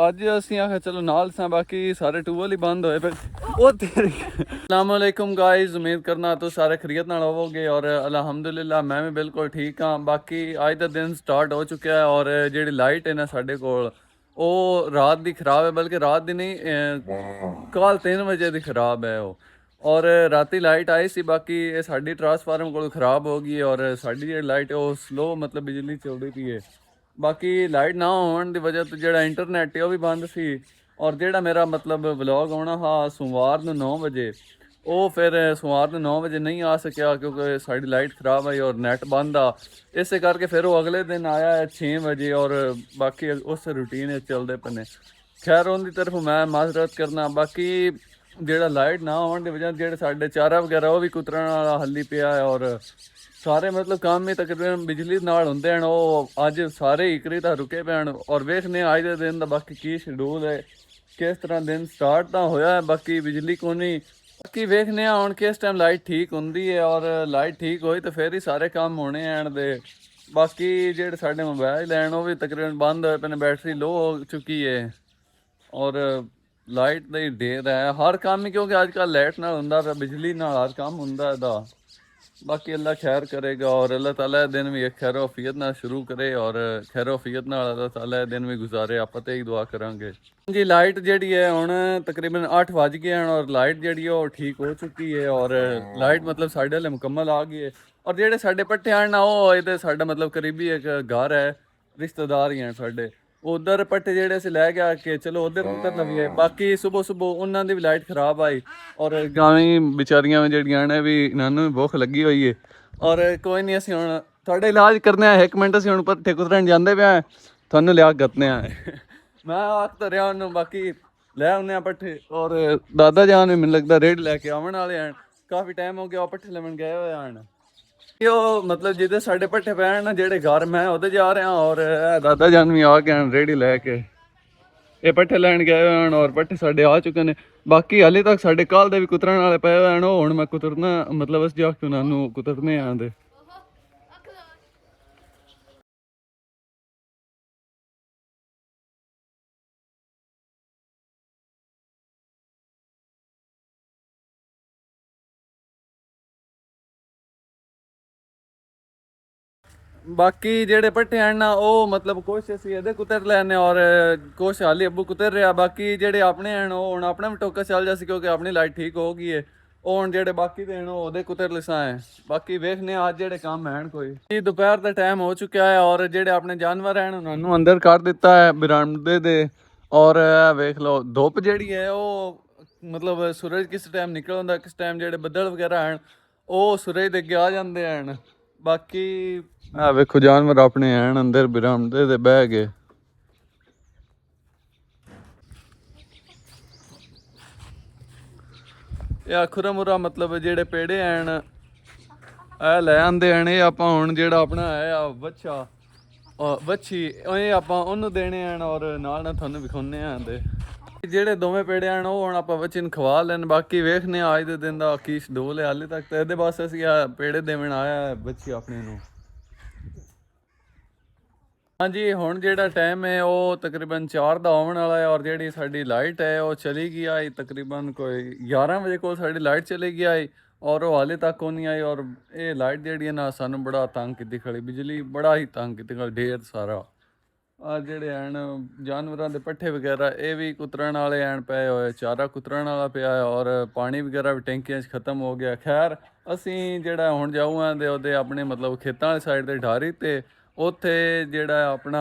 ਅੱਜ ਅਸੀਂ ਆਖਿਆ ਚਲੋ ਨਾਲ ਸਾਂ, ਬਾਕੀ ਸਾਰੇ ਟੂਬਲ ਹੀ ਬੰਦ ਹੋਏ ਪਏ। ਉਹ ਤੇਰੀ अस्सलामुअलैकुम गाइस, उम्मीद करना तो सारे खरीत नाल होवोगे और अल्हम्दुलिल्लाह मैं भी बिल्कुल ठीक हाँ। बाकी अज का दिन स्टार्ट हो चुका है और जी लाइट है ना साढ़े कोल ਉਹ ਰਾਤ ਦੀ ख़राब है, बल्कि रात ਦੀ नहीं ਕੱਲ 3 ਵਜੇ ਦੀ ख़राब है वो। और राती लाइट आई सी, बाकी ये साड़ी ट्रांसफार्मर को ख़राब हो गई और साड़ी जी लाइट है वो स्लो मतलब बिजली चलती पई है। बाकी लाइट ना होने की वजह तो जो इंटरनेट है वह भी बंद सी और जो मेरा मतलब व्लॉग आना हा सोमवार को 9 बजे ਉਹ ਫਿਰ ਸੋਮਵਾਰ ਨੂੰ 9 ਵਜੇ ਨਹੀਂ ਆ ਸਕਿਆ ਕਿਉਂਕਿ ਸਾਡੀ ਲਾਈਟ ख़राब आई और ਨੈਟ ਬੰਦ ਆ। ਇਸੇ ਕਰਕੇ ਫਿਰ ਉਹ ਅਗਲੇ ਦਿਨ ਆਇਆ 6 ਵਜੇ और ਬਾਕੀ ਉਸ ਰੂਟੀਨ ਚੱਲਦੇ ਪਏ ਨੇ। ਖੈਰ ਉਹਦੀ ਤਰਫ ਮੈਂ ਮਾਜ਼ਰਤ ਕਰਨਾ। ਬਾਕੀ ਜਿਹੜਾ ਲਾਈਟ ਨਾ ਆਉਣ ਦੀ ਵਜ੍ਹਾ ਜਿਹੜੇ ਸਾਡੇ ਚਾਰਾ ਵਗੈਰਾ ਉਹ ਵੀ ਕੁਤਰਨ ਵਾਲਾ ਹੱਲੀ ਪਿਆ ਹੈ और ਸਾਰੇ ਮਤਲਬ ਕੰਮ ਹੀ ਤਕਰੀਬਨ ਬਿਜਲੀ ਨਾਲ ਹੁੰਦੇ ਹਨ। ਉਹ ਅੱਜ ਸਾਰੇ ਇਕਰੀ ਤਾਂ ਰੁਕੇ ਪਏ ਹਨ और ਵੇਖਨੇ ਅੱਜ ਦੇ ਦਿਨ ਦਾ ਬਾਕੀ ਕੀ ਸ਼ਡਿਊਲ ਹੈ, ਕਿਸ ਤਰ੍ਹਾਂ ਦਿਨ ਸਟਾਰਟ ਤਾਂ ਹੋਇਆ ਹੈ। ਬਾਕੀ ਬਿਜਲੀ ਕੋਈ ਨਹੀਂ, बाकी वेखने हम किस टाइम लाइट ठीक होंगी है और लाइट ठीक होई तो फिर ही सारे काम होने हैं दे। बाकी जेडे साढ़े मोबाइल हैं वो भी तकरीबन बंद होए पे, बैटरी लो हो चुकी है और लाइट का ही ढेर है हर काम ही, क्योंकि अजकल लाइट नाल हुंदा पिया, बिजली नाल हर काम हुंदा दा। बाकी अल्लाह खैर करेगा और अल्लाह ताला दिन भी एक खैर वफियत नाल शुरू करे और खैर वफियत नाल अल्लाह ताला दिन भी गुजारे। आप तो ही दुआ करांगे जी। लाइट जी है हुण तकरीबन 8 बज गए हैं और लाइट जी है ठीक हो चुकी है और लाइट मतलब साढ़े वाले मुकम्मल आ गई है। और जेडे साढ़े पट्ठे हैं ना वो ये साढ़ा मतलब करीबी एक घर है, रिश्तेदार ही हैं साढ़े, उधर पट्ठे जेडे असीं लै गया कि चलो उधर उतर लवीए। बाकी सुबह सुबह उन्होंने भी लाइट खराब आई और गावें बेचारियां जड़ियां ने भी इन्होंने भी भुख लगी हुई है और कोई नहीं असीं हुण तुहाडा इलाज करने आ। 1 मिनट असीं हुण पट्ठे कुतरन जांदे पे आं, तुहानूं लिया करने आ। मैं आख तो रहा उन्होंने बाकी लै आने पट्ठे और दादा जान भी मैनूं लगता रेड लैके आवन वाले हैं। काफ़ी टाइम हो गया पट्ठे लैन गए हुए हैं। वो मतलब जिदे साढ़े पट्ठे पैन ना जेडे घर मैं उधर जा रहा और दादा जान भी आ गए हैं रेडी लैके, ये पट्ठे लैन गए हुए हैं और पट्ठे साढ़े आ चुके हैं। बाकी हाले तक साढ़े कल दे भी कुतरन वाले पे हुए हैं, हुण मैं कुतरना मतलब अस जाके उन्होंने कुतरने आंदे। बाकी जेडे पट्ठे हैं ना वो मतलब कुछ असीं एहदे कुतर लैने और कुछ हाली अब्बू कुतर रहा। बाकी जेडे अपने हैं वो हुण अपना भी टोका चल जासी क्योंकि अपनी लाइट ठीक हो गई है। वो हुण जेडे बाकी दे वो ओहदे कुतर लिसा है। बाकी वेखने आज जेडे काम हैं कोई दोपहर का टाइम हो चुका है और जेडे अपने जानवर हैं उन्होंने अंदर कर दिता है बरामदे दे। और वेख लो धुप जेड़ी है वो मतलब सूरज किस टाइम निकल आंदा, किस टाइम जेडे बदल वगैरह हैं वो सूरज दे अगे आ जाते हैं। बाकी वेखो जानवर अपने हैं अंदर बरामदे दे बह गए। या खुरा मुरा मतलब जेडे पेड़े हैं ए लै आंदे हैं। ये आपां हुण जेड़ा अपना है बच्छा बच्छी ये आपां ओनू देने हैं और नाल ना थानू विखाने हैं दे जेडे दोवें पेड़े हैं वो हुण आपां बच्चे नूं खवा लैन। बाकी वेखने अज दे दिन दा की शेड्यूल है। हाले तक तो इहदे बस असीं पेड़े देवन आया है बच्ची अपने नूं। हाँ जी हुण जेड़ा टाइम है वो तकरीबन 4 दा आउण वाला है और जेड़ी साडी लाइट है वो चली गई आई तकरीबन कोई 11 बजे को साडी लाइट चली गई आई और वो हाले तक कोनी आई। और ये लाइट जेड़ी है ना सानू बड़ा तंग कीती खड़ी, बिजली बड़ा ही तंग कीती खड़ी ढेर सारा। जेडे हैं जानवरां दे पट्ठे वगैरह ये भी कुतरन वाले हैं पे होए, चारा कुतरन वाला पिया है और पानी वगैरह भी टैंकियां च खत्म हो गया। खैर असीं जेड़ा हुण जाऊँ दे ओहदे अपने मतलब खेतां वाली साइड ते ढारी ते उत्थे जेड़ा अपना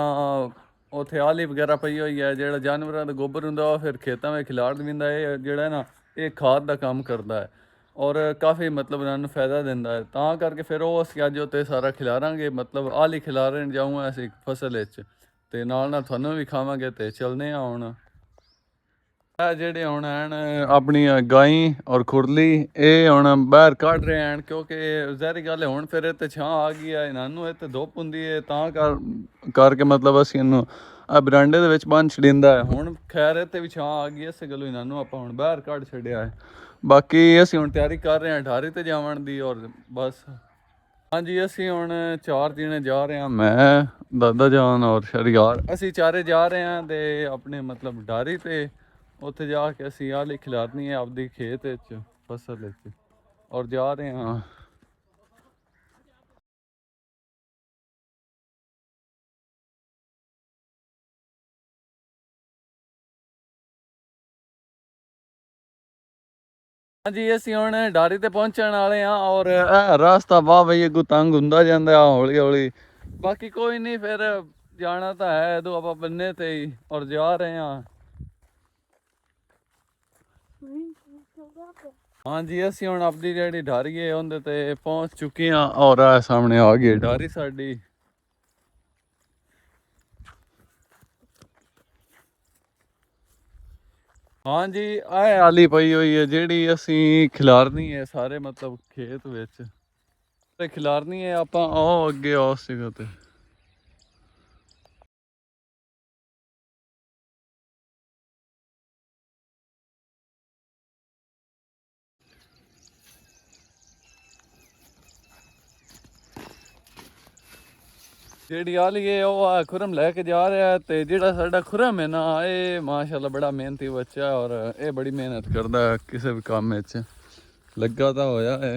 उत्थे आली वगैरह पई हुई है। जेड़ा जानवरां दा गोबर हुंदा ओह फिर खेतां में खिलार दिंदा है। जेड़ा ना ये खाद दा काम करदा है और काफ़ी मतलब उन्होंने फ़ायदा दिंदा है। तां करके फिर वो असीं अज उत्ते सारा खिलारांगे मतलब आली खिलारन जाऊँ असीं फसल विच ते नाल नाल तुहानूं भी खावांगे ते चलने आ हुण। जेडे हुण हैं अपनी गाई और खुरली ये हुण बाहर कढ रहे हैं क्योंकि ज़ाहिर गल है हुण फिर इत्ते छां आ गई है, इन्हां इत्ते धुप हुंदी है तां करके मतलब असीं इनूं बरांडे दे विच बंन छड़ींदा है। हुण खैर इत्ते भी छां आ गई इस गल्लों इन्हां आपां हुण बाहर कढ छड्डिया है। बाकी असीं हुण तैयारी कर रहे हैं ढारी ते जावण दी और बस हाँ जी असी हुण 4 जने जा रहे हैं, मैं दादा जान और शरियार, असी चारे जा रहे हैं ते अपने मतलब डारी ते उत्थे जाके असी आली खिलारनी है आपदी खेत विच फसल विच और जा रहे हैं। हाँ जी असी हुण डारी ते पहुंचण वाले हैं और रास्ता वाह बई अगों तंग हुंदा जांदा हौली हौली, बाकी कोई नहीं फिर जाना तो है तो आप बन्ने ते ही और जा रहे हैं। हाँ जी असी हुण अपनी जिहड़ी डारी है उहदे ते पहुंच चुके हैं और सामने आ गई डारी साडी। हाँ जी आए आली पई हुई है जिहड़ी असी खिलारनी है सारे मतलब खेत विच ते खिलारनी है आपां आओ अगे आओ सीगा ते। ਜਿਹੜੀ ਆਲੀ ਹੈ ਉਹ ਆ ਖੁਰਮ ਲੈ ਕੇ ਜਾ ਰਿਹਾ ਤੇ ਜਿਹੜਾ ਸਾਡਾ ਖੁਰਮ ਹੈ ਨਾ ਇਹ ਮਾਸ਼ਾਅੱਲਾ ਬੜਾ ਮਿਹਨਤੀ ਬੱਚਾ ਹੈ ਔਰ ਇਹ ਬੜੀ ਮਿਹਨਤ ਕਰਦਾ ਹੈ ਕਿਸੇ ਵੀ ਕੰਮ ਵਿੱਚ ਲੱਗਾ ਤਾਂ ਹੋਇਆ ਹੈ।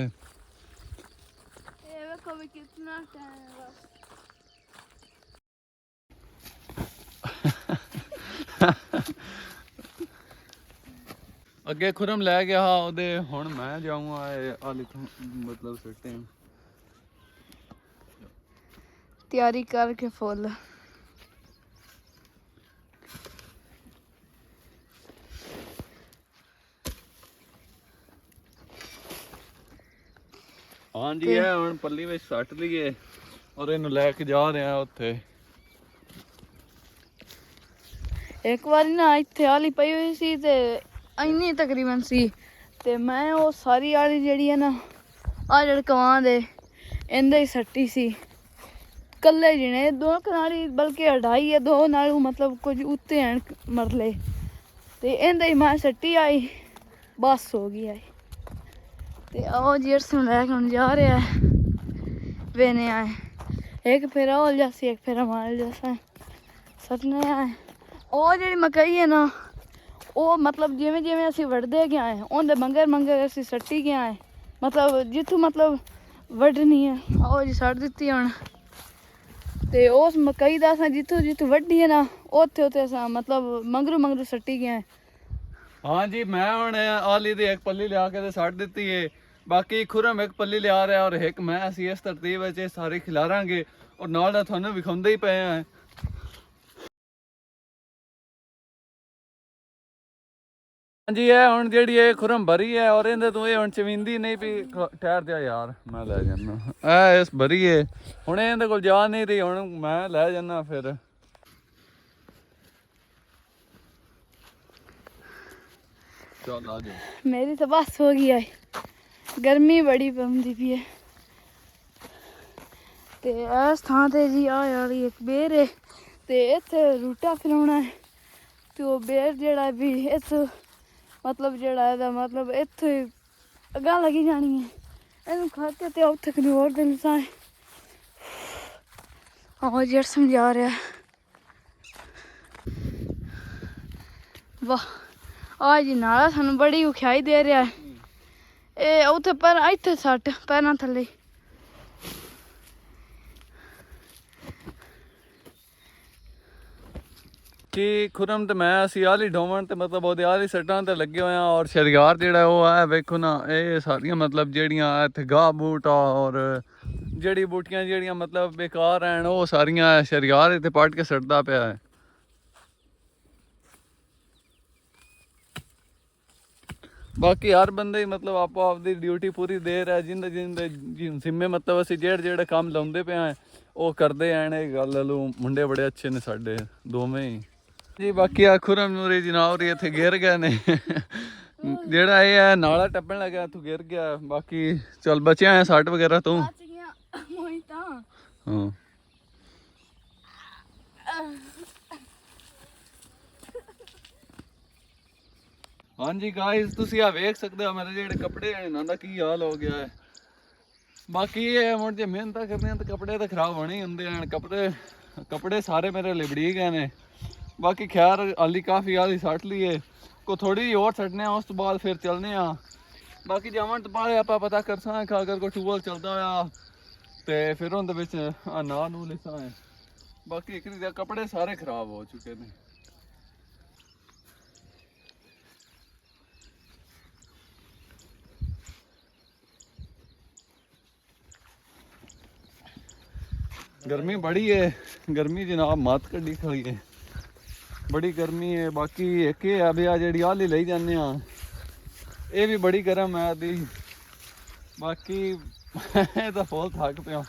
ਇਹ ਵੇਖੋ ਵੀ ਕਿੰਨਾ ਟਾਈਮ ਅੱਗੇ ਖੁਰਮ ਲੈ ਗਿਆ ਉਹਦੇ ਹੁਣ ਮੈਂ ਜਾਊਂਗਾ ਇਹ ਆਲੀ ਮਤਲਬ ਸਿੱਟੇ ਤਿਆਰੀ ਕਰਕੇ ਫੁੱਲ। हाँ जी है ਹੁਣ ਪੱਲੀ ਵਿੱਚ ਸੱਟ ਲਈਏ ਔਰ ਇਹਨੂੰ ਲੈ ਕੇ ਜਾ ਰਹੇ ਆ ਉੱਥੇ। ਇੱਕ ਵਾਰੀ ਨਾ ਇੱਥੇ ਆਲੀ ਪਈ ਹੋਈ ਸੀ ਤੇ ਇੰਨੀ ਤਕਰੀਬਨ ਸੀ ਤੇ ਮੈਂ ਉਹ ਸਾਰੀ ਆਲੀ ਜਿਹੜੀ ਹੈ ਨਾ ਆ ਜਿਹੜੇ ਕਵਾਂ ਦੇ ਇਹਦੇ ਹੀ ਸੱਟੀ ਸੀ ਕੱਲੇ ਜਿਹਨੇ ਦੋ ਕਨਾਲੀ ਬਲਕਿ ਅਢਾਈ ਹੈ ਦੋ ਨਾਲੋਂ ਮਤਲਬ ਕੁਝ ਉੱਤੇ ਹਨ ਮਰਲੇ ਤੇ ਇਹਦੇ ਹੀ ਮੈਂ ਸੱਟੀ ਆਈ ਬਸ ਹੋ ਗਈ ਆਈ ਤੇ ਉਹ ਜੇਰਸ ਨੂੰ ਲੈ ਕੇ ਹੁਣ ਜਾ ਰਿਹਾ ਵੇਨੇ ਆਏ ਇੱਕ ਫੇਰਾ ਹੋ ਜਾਸੀ ਇੱਕ ਫੇਰਾ ਮਾਰ ਜਾਸਾ ਸੱਟਨੇ ਆਏ। ਉਹ ਜਿਹੜੀ ਮਕਈ ਹੈ ਨਾ ਉਹ ਮਤਲਬ ਜਿਵੇਂ ਜਿਵੇਂ ਅਸੀਂ ਵੱਢਦੇ ਗਏ ਆਏ ਉਹਦੇ ਮੰਗਰ ਅਸੀਂ ਸੱਟੀ ਗਏ ਆਏ ਮਤਲਬ ਜਿੱਥੋਂ ਮਤਲਬ ਵੱਢਣੀ ਹੈ ਉਹ ਜੀ ਸੱਟ ਦਿੱਤੀ ਹੁਣ ਤੇ ਉਸ ਮਕਈ ਦਾ ਅਸਾਂ ਜਿੱਥੋਂ ਵੱਢੀ ਹੈ ਨਾ ਉੱਥੇ ਅਸਾਂ ਮਤਲਬ ਮੰਗਰੂ ਸੱਟੀ ਗਏ। हाँ जी मैं ਹੁਣ ਆਲੀ ਦੀ ਇੱਕ ਪੱਲੀ ਲਿਆ ਕੇ ਤੇ ਸੱਟ ਦਿੱਤੀ ਏ ਬਾਕੀ ਖੁਰਮ ਇੱਕ ਪੱਲੀ ਲਿਆ ਰਿਹਾ ਔਰ ਇੱਕ ਮੈਂ ਅਸੀਂ ਇਸ ਤਰਤੀਬ ਵਿੱਚ ਇਹ ਸਾਰੇ ਖਿਲਾਰਾਂਗੇ ਔਰ ਨਾਲ ਦਾ ਤੁਹਾਨੂੰ ਵਿਖਾਉਂਦੇ ਹੀ ਪਏ ਆ। ਹਾਂਜੀ ਇਹ ਹੁਣ ਜਿਹੜੀ ਇਹ ਖੁਰਮ ਭਰੀ ਹੈ ਔਰ ਇਹਦੇ ਤੋਂ ਇਹ ਹੁਣ ਚਵਿੰਦੀ ਨਹੀਂ ਵੀ ਠਹਿਰ ਜਾ ਯਾਰ ਮੈਂ ਲੈ ਜਾਣਾ ਇਹ ਇਸ ਭਰੀ ਹੈ ਹੁਣ ਇਹਦੇ ਕੋਲ ਜਾ ਨਹੀਂ ਰਹੀ ਹੁਣ ਮੈਂ ਲੈ ਜਾਣਾ ਫਿਰ। चल आ जाओ मेरी तो बस हो गई है गर्मी बड़ी पौंदी पई है ते इस थां ते जी आ यारी एक बेर है ते इत्थे रूटा फिरौना है ते ओह बेर जेह्ड़ा भी इस मतलब जेह्ड़ा एह्दा मतलब इत्थे अग्गां लगी जानी है इनू खा के ते उत्थे कदी होर दिन साए आओ जेठ समझा रहा वाह ਆ ਜੀ ਨਾਲਾ ਸਾਨੂੰ ਬੜੀ ਉਖਿਆਈ ਦੇ ਰਿਹਾ ਇਹ ਉੱਥੇ ਪਰ ਇੱਥੇ ਸੱਟ ਪੈਰਾਂ ਥੱਲੇ ਕਿ ਖੁਰਮ ਤੇ ਮੈਂ ਅਸੀਂ ਆਲੀ ਢੋਵਣ ਤੇ ਮਤਲਬ ਉਹਦੇ ਆਲੀ ਸੱਟਾਂ ਤੇ ਲੱਗੇ ਹੋਏ ਆ ਔਰ ਸ਼ਰਿਆਰ ਜਿਹੜਾ ਉਹ ਆ ਵੇਖੋ ਨਾ ਇਹ ਸਾਰੀਆਂ ਮਤਲਬ ਜਿਹੜੀਆਂ ਇੱਥੇ ਗਾਹ ਬੂਟਾ ਔਰ ਜੜੀ ਬੂਟੀਆਂ ਜਿਹੜੀਆਂ ਮਤਲਬ ਬੇਕਾਰ ਹਨ ਉਹ ਸਾਰੀਆਂ ਸ਼ਰਿਆਰ ਇੱਥੇ ਪੱਟ ਕੇ ਸੱਟਦਾ ਪਿਆ ਹੈ। ਬਾਕੀ ਹਰ ਬੰਦੇ ਹੀ ਮਤਲਬ ਆਪੋ ਆਪਦੀ ਡਿਊਟੀ ਪੂਰੀ ਦੇ ਰਿਹਾ ਜਿੰਦੇ ਜ਼ਿੰਮੇ ਮਤਲਬ ਅਸੀਂ ਜਿਹੜੇ ਕੰਮ ਲਾਉਂਦੇ ਪਏ ਆ ਉਹ ਕਰਦੇ ਆਣ ਇਹ ਗੱਲ ਲੂ ਮੁੰਡੇ ਬੜੇ ਅੱਛੇ ਨੇ ਸਾਡੇ ਦੋਵੇਂ ਹੀ ਜੀ। ਬਾਕੀ ਆ ਖੁਰਮ ਨੂਰੀ ਜਨਾਵਰੀ ਇੱਥੇ ਗਿਰ ਗਏ ਨੇ ਜਿਹੜਾ ਇਹ ਹੈ ਨਾਲਾ ਟੱਪਣ ਲੱਗਾ ਇੱਥੋਂ ਗਿਰ ਗਿਆ ਬਾਕੀ ਚੱਲ ਬਚਿਆ ਹੈ ਸੱਟ ਵਗੈਰਾ ਤੋਂ ਹਾਂ। हाँ जी गाइस तुसी आ वेख सकते हो मेरे जेड़े कपड़े हैं इन्हां दा की हाल हो गया है बाकी ये मुड़ जे मेहनत करते हैं तो कपड़े तो खराब होने ही होंगे हैं। कपड़े सारे मेरे लिबड़ी गए ने। बाकी खैर हाली काफ़ी हाली सट लिए को थोड़ी और सटने उस तो बाद फिर चलने बाकी जावन तो बाद आप पता कर सा अगर कोई टूबल चलता आ तो फिर उनके ना नू लिसा है। बाकी एक कपड़े सारे खराब हो चुके हैं। गर्मी बड़ी है, गर्मी जनाब मत कड्डी खड़ी है, बड़ी गर्मी है। बाकी एक है अभी आ जी आली ले जाने ये भी बड़ी गर्म है आदि। बाकी तो फुल थक पिया।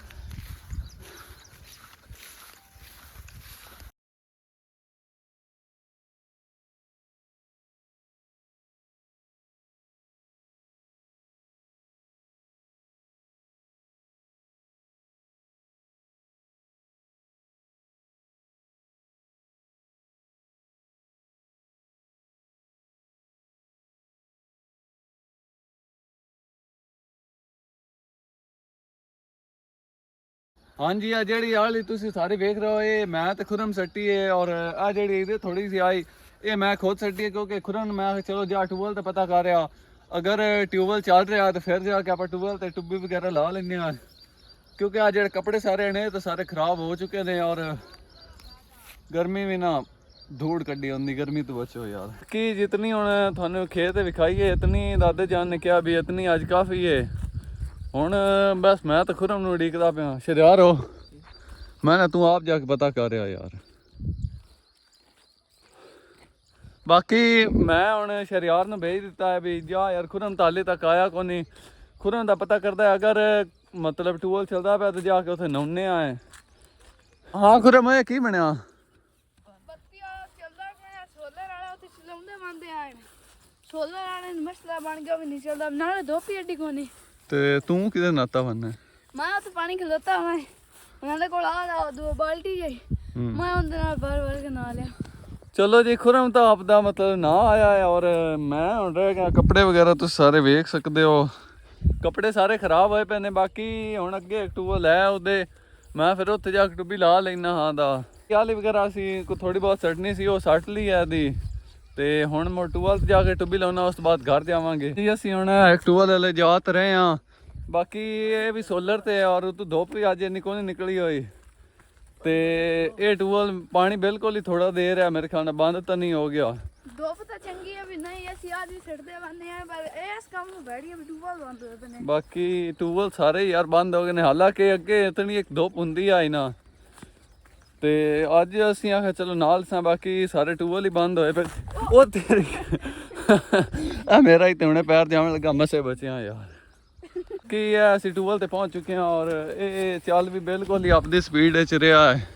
हाँ जी आ जी आली तुम सारे वेख रहे हो ये मैं तो खुरम सट्टी है और आ जी थोड़ी सी आई ये मैं खुद सट्टी है क्योंकि खुरन मैं चलो जा ट्यूबवेल तो पता कर रहा अगर ट्यूबवेल चल रहा तो फिर जाके आप ट्यूबवेल तो टुब्बी वगैरह ला लें क्योंकि आ जो कपड़े सारे ने तो सारे खराब हो चुके हैं और गर्मी भी ना धूड़ कड्डी होंगी गर्मी तो बचो यार कि जितनी हूँ थानू खेत विखाई है इतनी दादे जान ने कहा भी इतनी अज काफ़ी है हूँ बस मैं तो खुरम उड़ीकता पाया शरियार हो मैं ना तू आप जाके पता कर रहा यार। बाकी मैं हूँ शरियार ने भेज दिता है भी जा यार खुरम तो हाले तक आया को नहीं खुरम का पता करता है अगर मतलब टूबल चलता पाया तो जाके उसे नौने आए। हाँ खुरम है की बनया सोलर वाले मसला बन गया भी नहीं चलता ना धोपी एडी कोनी ते तू किधर नाता बनना मैं तो पानी खिलाता मैं उन्होंने को आ दो बाल्टी जाई मैं उनके नाल भर भर के ना लिया। चलो जी खुरम तो आपदा मतलब ना आया है और मैं हुण रह गया कपड़े वगैरह तुम सारे वेख सकते हो कपड़े सारे खराब होए पे ने। बाकी हुण अगे एक टूबल है उदे मैं फिर उत्थे जाके टुब्बी ला लेना हाँ दा आली वगैरह सी को थोड़ी बहुत सटनी सी वो सट ली है दी ਤੇ ਹੁਣ ਮੈਂ ਟੂਬਲ ਤੇ ਜਾ ਕੇ ਟੁੱਬੀ ਲਾਉਣਾ ਉਸ ਤੋਂ ਬਾਅਦ ਘਰ ਜਾਵਾਂਗੇ ਜੀ। ਅਸੀਂ ਹੁਣ ਟੂਬਲ ਵਾਲੇ ਜਾ ਤੇ ਰਹੇ ਹਾਂ ਬਾਕੀ ਇਹ ਵੀ ਸੋਲਰ ਤੇ ਔਰ ਉਤੋਂ ਧੁੱਪ ਵੀ ਅੱਜ ਇੰਨੀ ਕੋਈ ਨਿਕਲੀ ਹੋਈ ਤੇ ਇਹ ਟੂਬਲ ਪਾਣੀ ਬਿਲਕੁਲ ਹੀ ਥੋੜਾ ਦੇ ਰਿਹਾ ਮੇਰੇ ਖਿਆਲ ਨਾਲ ਬੰਦ ਤਾਂ ਨਹੀਂ ਹੋ ਗਿਆ। ਧੁੱਪ ਤਾਂ ਚੰਗੀ ਹੈ ਵੀ ਨਹੀਂ ਅਸੀਂ ਆਜ ਵੀ ਛੱਡਦੇ ਬੰਦੇ ਆ ਪਰ ਇਸ ਕੰਮ ਨੂੰ ਬੈਠੀਏ ਵੀ ਟੂਬਲ ਬੰਦ ਹੋਏ ਪਏ ਨੇ। ਬਾਕੀ ਟੂਬਲ ਸਾਰੇ ਯਾਰ ਬੰਦ ਹੋ ਗਏ ਨੇ ਹਾਲਾਂਕਿ ਅੱਗੇ ਇਤਨੀ ਇੱਕ ਧੁੱਪ ਹੁੰਦੀ ਆਈ ਨਾ ਤੇ ਅੱਜ ਅਸੀਂ ਆਖਿਆ ਚਲੋ ਨਾਲ ਸਾਂ ਬਾਕੀ ਸਾਰੇ ਟੂਬਲ ਹੀ ਬੰਦ ਹੋਏ ਫਿਰ ਉਹ ਤੇਰੀ ਆ ਮੇਰਾ ਹੀ ਤੇ ਹੁਣੇ ਪੈਰ ਜਾਣ ਲੱਗਾ ਮਸੇ ਬਚਿਆ ਯਾਰ ਕਿ ਅਸੀਂ ਟੂਬਲ ਤੇ ਪਹੁੰਚ ਚੁੱਕੇ ਹਾਂ ਔਰ ਇਹ ਚੱਲ ਵੀ ਬਿਲਕੁਲ ਹੀ ਆਪਦੀ ਸਪੀਡ ਵਿੱਚ ਰਿਹਾ ਹੈ।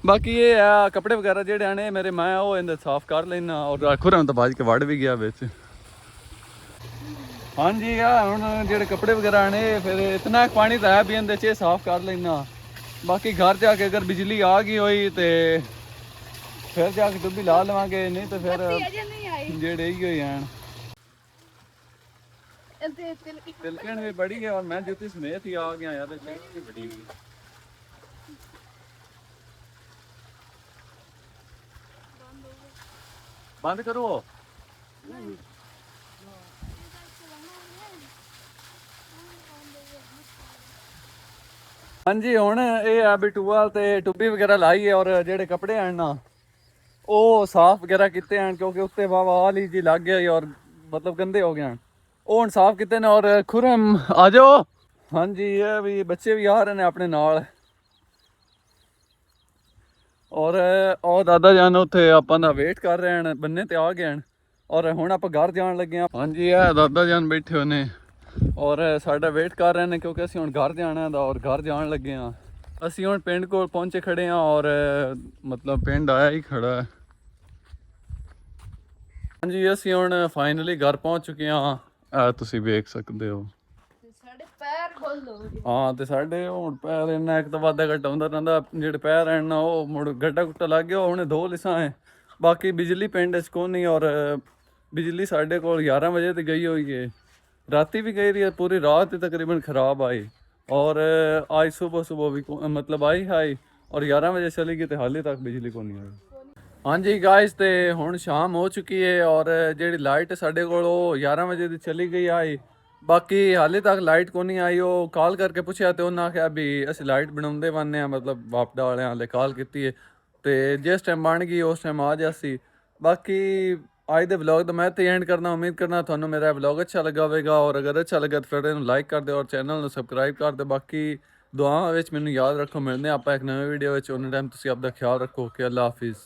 ਬਾਕੀ ਇਹ ਆ ਕੱਪੜੇ ਵਗੈਰਾ ਜਿਹੜੇ ਆਣੇ ਮੇਰੇ ਮੈਂ ਉਹ ਇਹਦੇ ਸਾਫ਼ ਕਰ ਲੈਣਾ ਔਰ ਖੁਰਾਂ ਤਾਂ ਬਾਜ ਕੇ ਵੜ ਵੀ ਗਿਆ ਵਿੱਚ। ਹਾਂਜੀ ਆ ਹੁਣ ਜਿਹੜੇ ਕੱਪੜੇ ਵਗੈਰਾ ਆਣੇ ਫਿਰ ਇਤਨਾ ਪਾਣੀ ਤਾਂ ਹੈ ਵੀ ਇਹਦੇ 'ਚ ਸਾਫ਼ ਕਰ ਲੈਣਾ बाकी घर जाके अगर बिजली आ गई हुई तो फिर जाके टुब्बी ला लवांगे नहीं तो फिर जेड़े ही हुई हैं तिलकन भी बड़ी है और मैं जुती समेत ही आ गया यार भी बड़ी बंद करो हाँ जी हुण ये है भी टूबल ते टुब्बी वगैरह लाई है और जेडे कपड़े हैं ना वो साफ वगैरह किते हैं क्योंकि उत्ते वावा आली जी लग गया और मतलब गंदे हो गए हैं वो हुण साफ किते ने। और खुरम आ जाओ हाँ जी ये भी बच्चे भी आ रहे हैं अपने नाल और दादा जान उत्थे आपां दा वेट कर रहे हैं बन्ने ते आ गए हैं और हुण आपां घर जान लगे हैं। हाँ जी ये दादा जान बैठे होने और साडा वेट कर रहे हैं क्योंकि असीं हुण घर जाना है और घर जान लगे हाँ। असीं हुण पिंड कोल पहुंचे खड़े हैं और मतलब पिंड आया ही खड़ा है। हाँ जी असीं हुण फाइनली घर पहुंच चुके हाँ तुसीं वेख सकते हो हाँ तो साढ़े हुण पैर इन्ना एक तो वाधा घट्टा हुंदा रहिंदा जेह्ड़े पैर हैं ना वो मुड़ गड्ढा गुट्टा लग गया उ'नें दो लिसां है। बाकी बिजली पिंड च कोई नहीं और बिजली साढ़े कोल 11 बजे ते गई हुई है राती भी गई रही है, पूरी रात ही तकरीबन ख़राब आई और आज सुबह सुबह भी मतलब आई और 11 वजे चली गई तो हाले तक बिजली को नहीं आई। हाँ जी गाइस, ते हुण शाम हो चुकी है और ਜਿਹੜੀ ਲਾਈਟ ਸਾਡੇ ਕੋਲ ਉਹ 11 ਵਜੇ ਦੀ ਚਲੀ ਗਈ ਆਈ। ਬਾਕੀ ਹਾਲੇ ਤੱਕ ਲਾਈਟ ਕੋ ਨਹੀਂ ਆਈ। ਉਹ ਕਾਲ ਕਰਕੇ ਪੁੱਛਿਆ ਤੇ ਉਹਨਾਂ ਆਖਿਆ ਵੀ ਅਸੀਂ ਲਾਈਟ ਬਣਾਉਂਦੇ ਬੰਨੇ ਆ, ਮਤਲਬ ਵਾਪਡਾ ਵਾਲਿਆਂ ਹਾਲੇ ਕਾਲ ਕੀਤੀ ਹੈ ਤੇ ਜਿਸ ਟਾਈਮ ਬਣ ਗਈ ਉਸ ਟਾਈਮ ਆ ਜਾਸੀ। ਬਾਕੀ ਅੱਜ ਦੇ ਵਲੌਗ ਦਾ ਮੈਂ ਤੇ ਐਂਡ ਕਰਨਾ। ਉਮੀਦ ਕਰਨਾ ਤੁਹਾਨੂੰ ਮੇਰਾ ਵਲੌਗ ਅੱਛਾ ਲੱਗਾ ਹੋਵੇਗਾ ਔਰ ਅਗਰ ਅੱਛਾ ਲੱਗਾ ਤਾਂ ਫਿਰ ਇਹਨੂੰ ਲਾਈਕ ਕਰ ਦਿਓ ਔਰ ਚੈਨਲ ਨੂੰ ਸਬਸਕ੍ਰਾਈਬ ਕਰ ਦਿਓ। ਬਾਕੀ ਦੁਆਵਾਂ ਵਿੱਚ ਮੈਨੂੰ ਯਾਦ ਰੱਖੋ। ਮਿਲਦੇ ਆਪਾਂ ਇੱਕ ਨਵੇਂ ਵੀਡੀਓ ਵਿੱਚ। ਉਹਨਾਂ ਟਾਈਮ ਤੁਸੀਂ ਆਪਦਾ ਖਿਆਲ ਰੱਖੋ ਕਿ ਅੱਲਾ ਹਾਫਿਜ਼।